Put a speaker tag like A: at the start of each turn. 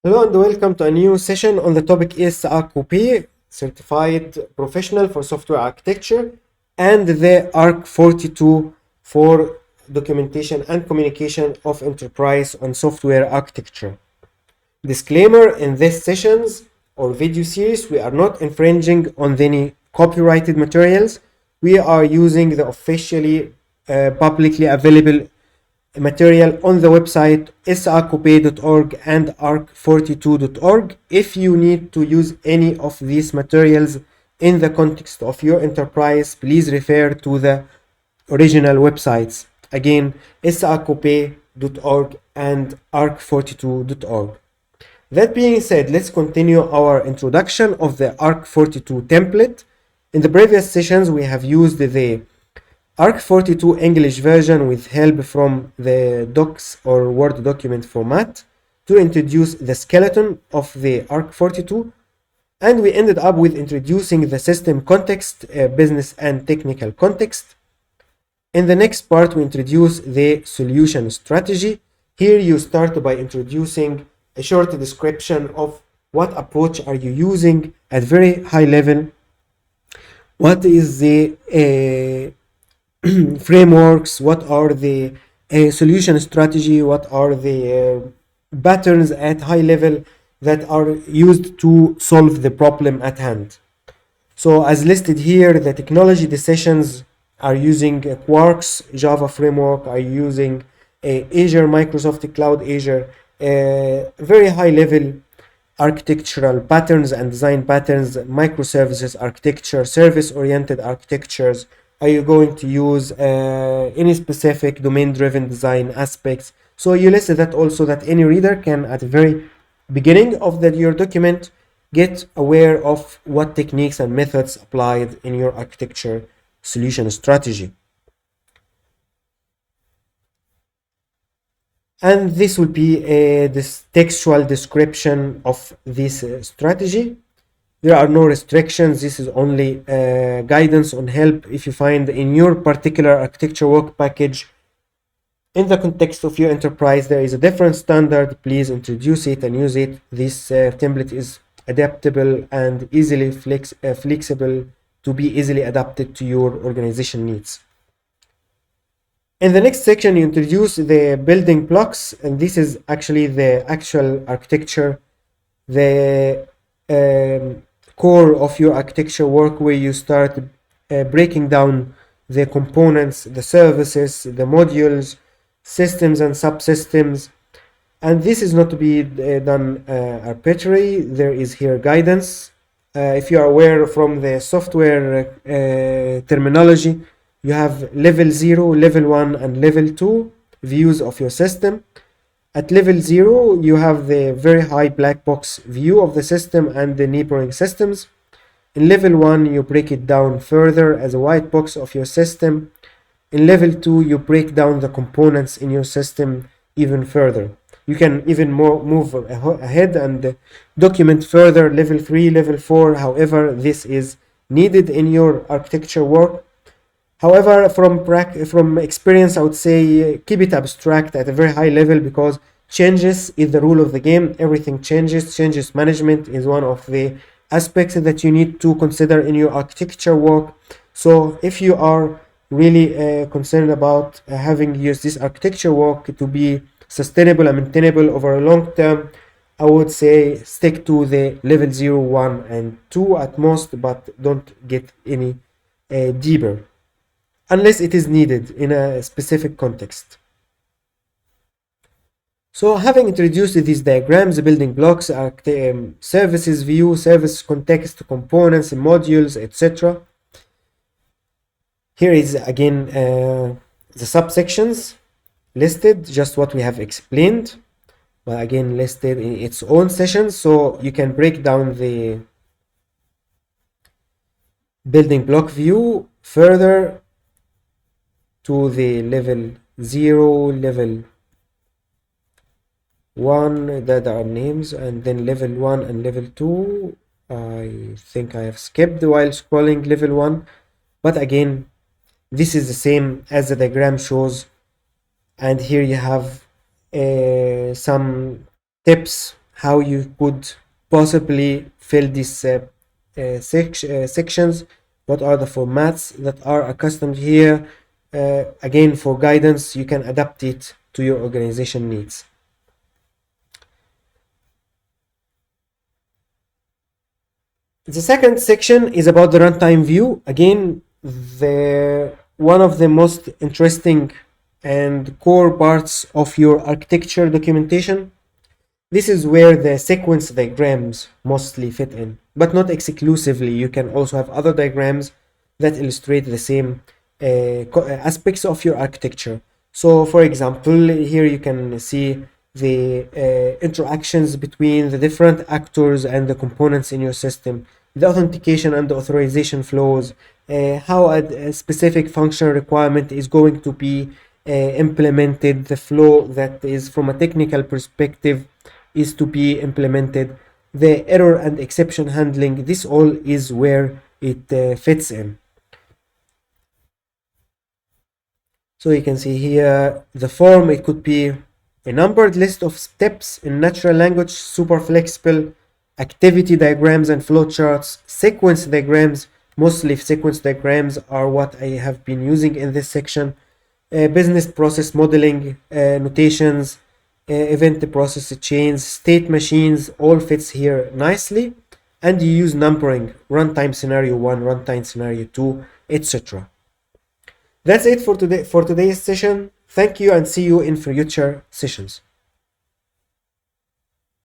A: Hello and welcome to a new session on the topic iSAQB, Certified Professional for Software Architecture, and the Arc42 for Documentation and Communication of Enterprise on Software Architecture. Disclaimer: in these sessions or video series, we are not infringing on any copyrighted materials. We are using the officially publicly available material on the website iSAQB.org and arc42.org. If you need to use any of these materials in the context of your enterprise, please refer to the original websites. Again, iSAQB.org and arc42.org. That being said, let's continue our introduction of the Arc42 template. In the previous sessions, we have used the Arc42 English version with help from the docs or Word document format to introduce the skeleton of the Arc42, and we ended up with introducing the system context, business and technical context. In the next part, we introduce the solution strategy. Here you start by introducing a short description of what approach are you using at very high level, what is the frameworks, what are the solution strategy, what are the patterns at high level that are used to solve the problem at hand. So as listed here, the technology decisions are using Quark's Java framework, are using Azure, Microsoft Cloud Azure, very high level architectural patterns and design patterns, microservices architecture, service oriented architectures. Are you going to use any specific domain driven design aspects? So you listed that also, that any reader can at the very beginning of your document get aware of what techniques and methods applied in your architecture solution strategy. And this will be this textual description of this strategy. There are no restrictions. This is only guidance on help. If you find in your particular architecture work package, in the context of your enterprise, there is a different standard, please introduce it and use it. This template is adaptable and easily flexible to be easily adapted to your organization needs. In the next section, you introduce the building blocks, and this is actually the actual architecture, the core of your architecture work, where you start breaking down the components, the services, the modules, systems and subsystems. And this is not to be done arbitrary. There is here guidance. If you are aware from the software terminology, you have level 0, level 1, and level 2 views of your system. At level 0, you have the very high black box view of the system and the neighboring systems. In level 1, you break it down further as a white box of your system. In level 2, you break down the components in your system even further. You can even move ahead and document further level 3, level 4, however this is needed in your architecture work. However, from experience, I would say keep it abstract at a very high level, because changes is the rule of the game. Everything changes. Changes management is one of the aspects that you need to consider in your architecture work. So if you are really concerned about having used this architecture work to be sustainable and maintainable over a long term, I would say stick to the level 0, 1, and 2 at most, but don't get any deeper unless it is needed in a specific context. So having introduced these diagrams, building blocks, services view, service context, components, and modules, etc. Here is again the subsections listed, just what we have explained, but again listed in its own session, so you can break down the building block view further to the level 0, level 1 that are names, and then level 1 and level 2. I think I have skipped while scrolling level 1, but again this is the same as the diagram shows. And here you have some tips how you could possibly fill these sections, what are the formats that are accustomed here. Again, for guidance, you can adapt it to your organization needs. The second section is about the runtime view. Again, one of the most interesting and core parts of your architecture documentation. This is where the sequence diagrams mostly fit in, but not exclusively. You can also have other diagrams that illustrate the same aspects of your architecture. So, for example, here you can see the interactions between the different actors and the components in your system, the authentication and the authorization flows, how a specific functional requirement is going to be implemented, the flow that is from a technical perspective is to be implemented, the error and exception handling. This all is where it fits in. So you can see here the form. It could be a numbered list of steps in natural language, super flexible, activity diagrams and flowcharts, sequence diagrams. Mostly sequence diagrams are what I have been using in this section. Business process modeling, notations, event process chains, state machines, all fits here nicely. And you use numbering, runtime scenario 1, runtime scenario 2, etc. That's it for today's session. Thank you and see you in future sessions.